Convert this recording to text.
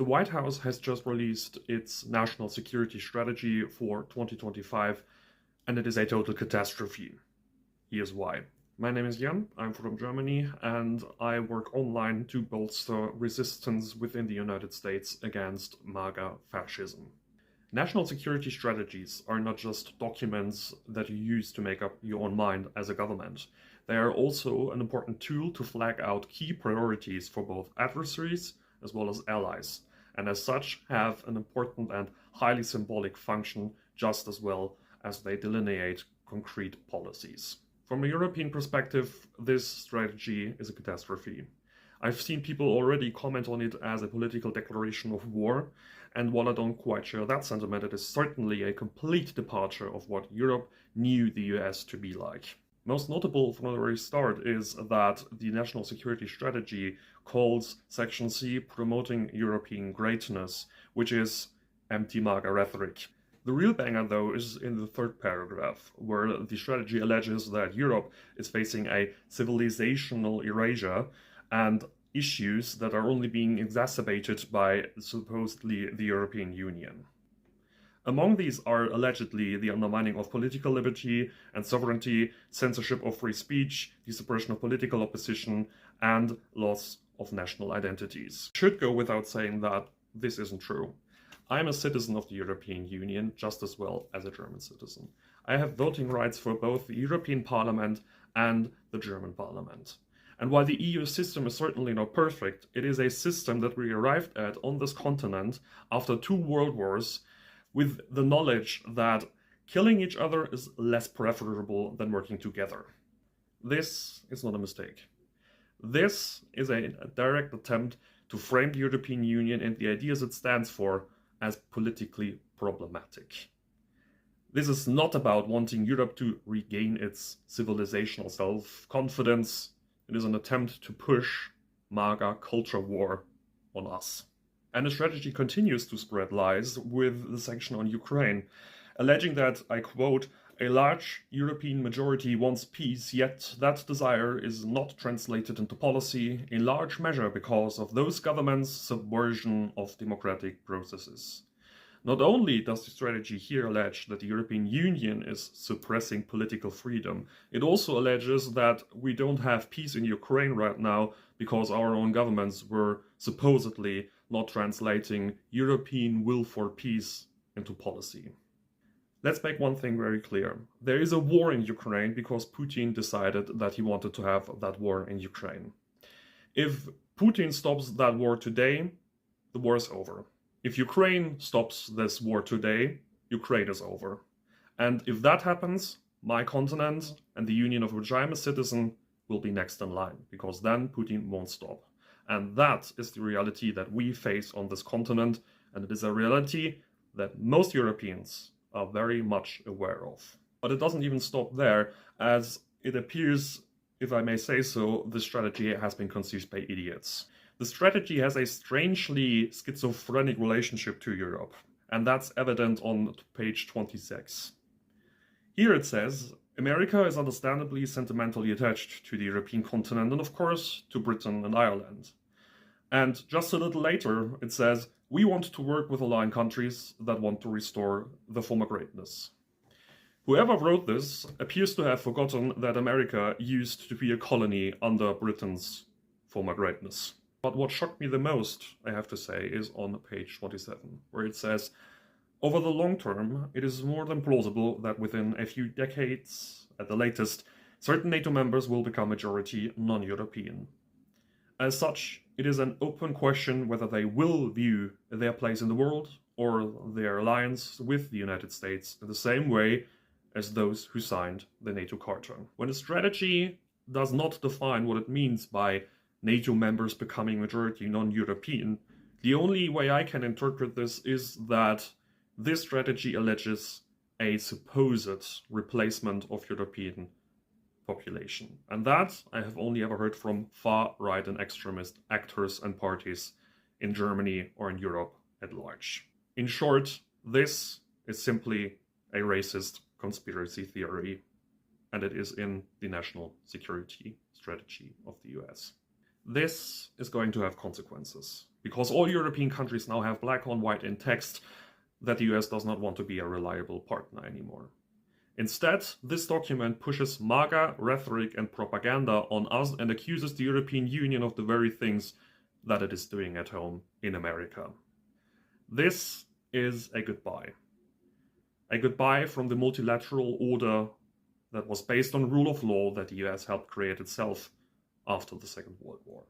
The White House has just released its national security strategy for 2025, and it is a total catastrophe. Here's why. My name is Jan, I'm from Germany, and I work online to bolster resistance within the United States against MAGA fascism. National security strategies are not just documents that you use to make up your own mind as a government. They are also an important tool to flag out key priorities for both adversaries as well as allies, and as such have an important and highly symbolic function just as well as they delineate concrete policies. From a European perspective, this strategy is a catastrophe. I've seen people already comment on it as a political declaration of war, and while I don't quite share that sentiment, it is certainly a complete departure of what Europe knew the US to be like. Most notable from the very start is that the National Security Strategy calls Section C promoting European greatness, which is empty MAGA rhetoric. The real banger, though, is in the third paragraph, where the strategy alleges that Europe is facing a civilizational erasure and issues that are only being exacerbated by supposedly the European Union. Among these are allegedly the undermining of political liberty and sovereignty, censorship of free speech, the suppression of political opposition, and loss of national identities. It should go without saying that this isn't true. I am a citizen of the European Union just as well as a German citizen. I have voting rights for both the European Parliament and the German Parliament. And while the EU system is certainly not perfect, it is a system that we arrived at on this continent after 2 world wars with the knowledge that killing each other is less preferable than working together. This is not a mistake. This is a direct attempt to frame the European Union and the ideas it stands for as politically problematic. This is not about wanting Europe to regain its civilizational self-confidence. It is an attempt to push MAGA culture war on us. And the strategy continues to spread lies with the section on Ukraine, alleging that, I quote, "A large European majority wants peace, yet that desire is not translated into policy, in large measure because of those governments' subversion of democratic processes." Not only does the strategy here allege that the European Union is suppressing political freedom, it also alleges that we don't have peace in Ukraine right now because our own governments were supposedly not translating European will for peace into policy. Let's make one thing very clear. There is a war in Ukraine because Putin decided that he wanted to have that war in Ukraine. If Putin stops that war today, the war is over. If Ukraine stops this war today, Ukraine is over. And if that happens, my continent and the union of which I am a citizen will be next in line, because then Putin won't stop. And that is the reality that we face on this continent, and it is a reality that most Europeans are very much aware of. But it doesn't even stop there, as it appears, if I may say so, this strategy has been conceived by idiots. The strategy has a strangely schizophrenic relationship to Europe, and that's evident on page 26. Here it says, America is understandably sentimentally attached to the European continent and of course to Britain and Ireland. And just a little later it says, we want to work with aligned countries that want to restore the former greatness. Whoever wrote this appears to have forgotten that America used to be a colony under Britain's former greatness. But what shocked me the most, I have to say, is on page 27, where it says, over the long term, it is more than plausible that within a few decades, at the latest, certain NATO members will become majority non-European. As such, it is an open question whether they will view their place in the world or their alliance with the United States in the same way as those who signed the NATO Charter. When a strategy does not define what it means by NATO members becoming majority non-European, the only way I can interpret this is that this strategy alleges a supposed replacement of European population. And that I have only ever heard from far-right and extremist actors and parties in Germany or in Europe at large. In short, this is simply a racist conspiracy theory, and it is in the national security strategy of the US. This is going to have consequences. because all European countries now have black on white in text that the US does not want to be a reliable partner anymore. Instead, this document pushes MAGA rhetoric and propaganda on us and accuses the European Union of the very things that it is doing at home in America. This is a goodbye. A goodbye from the multilateral order that was based on rule of law that the US helped create itself after the Second World War.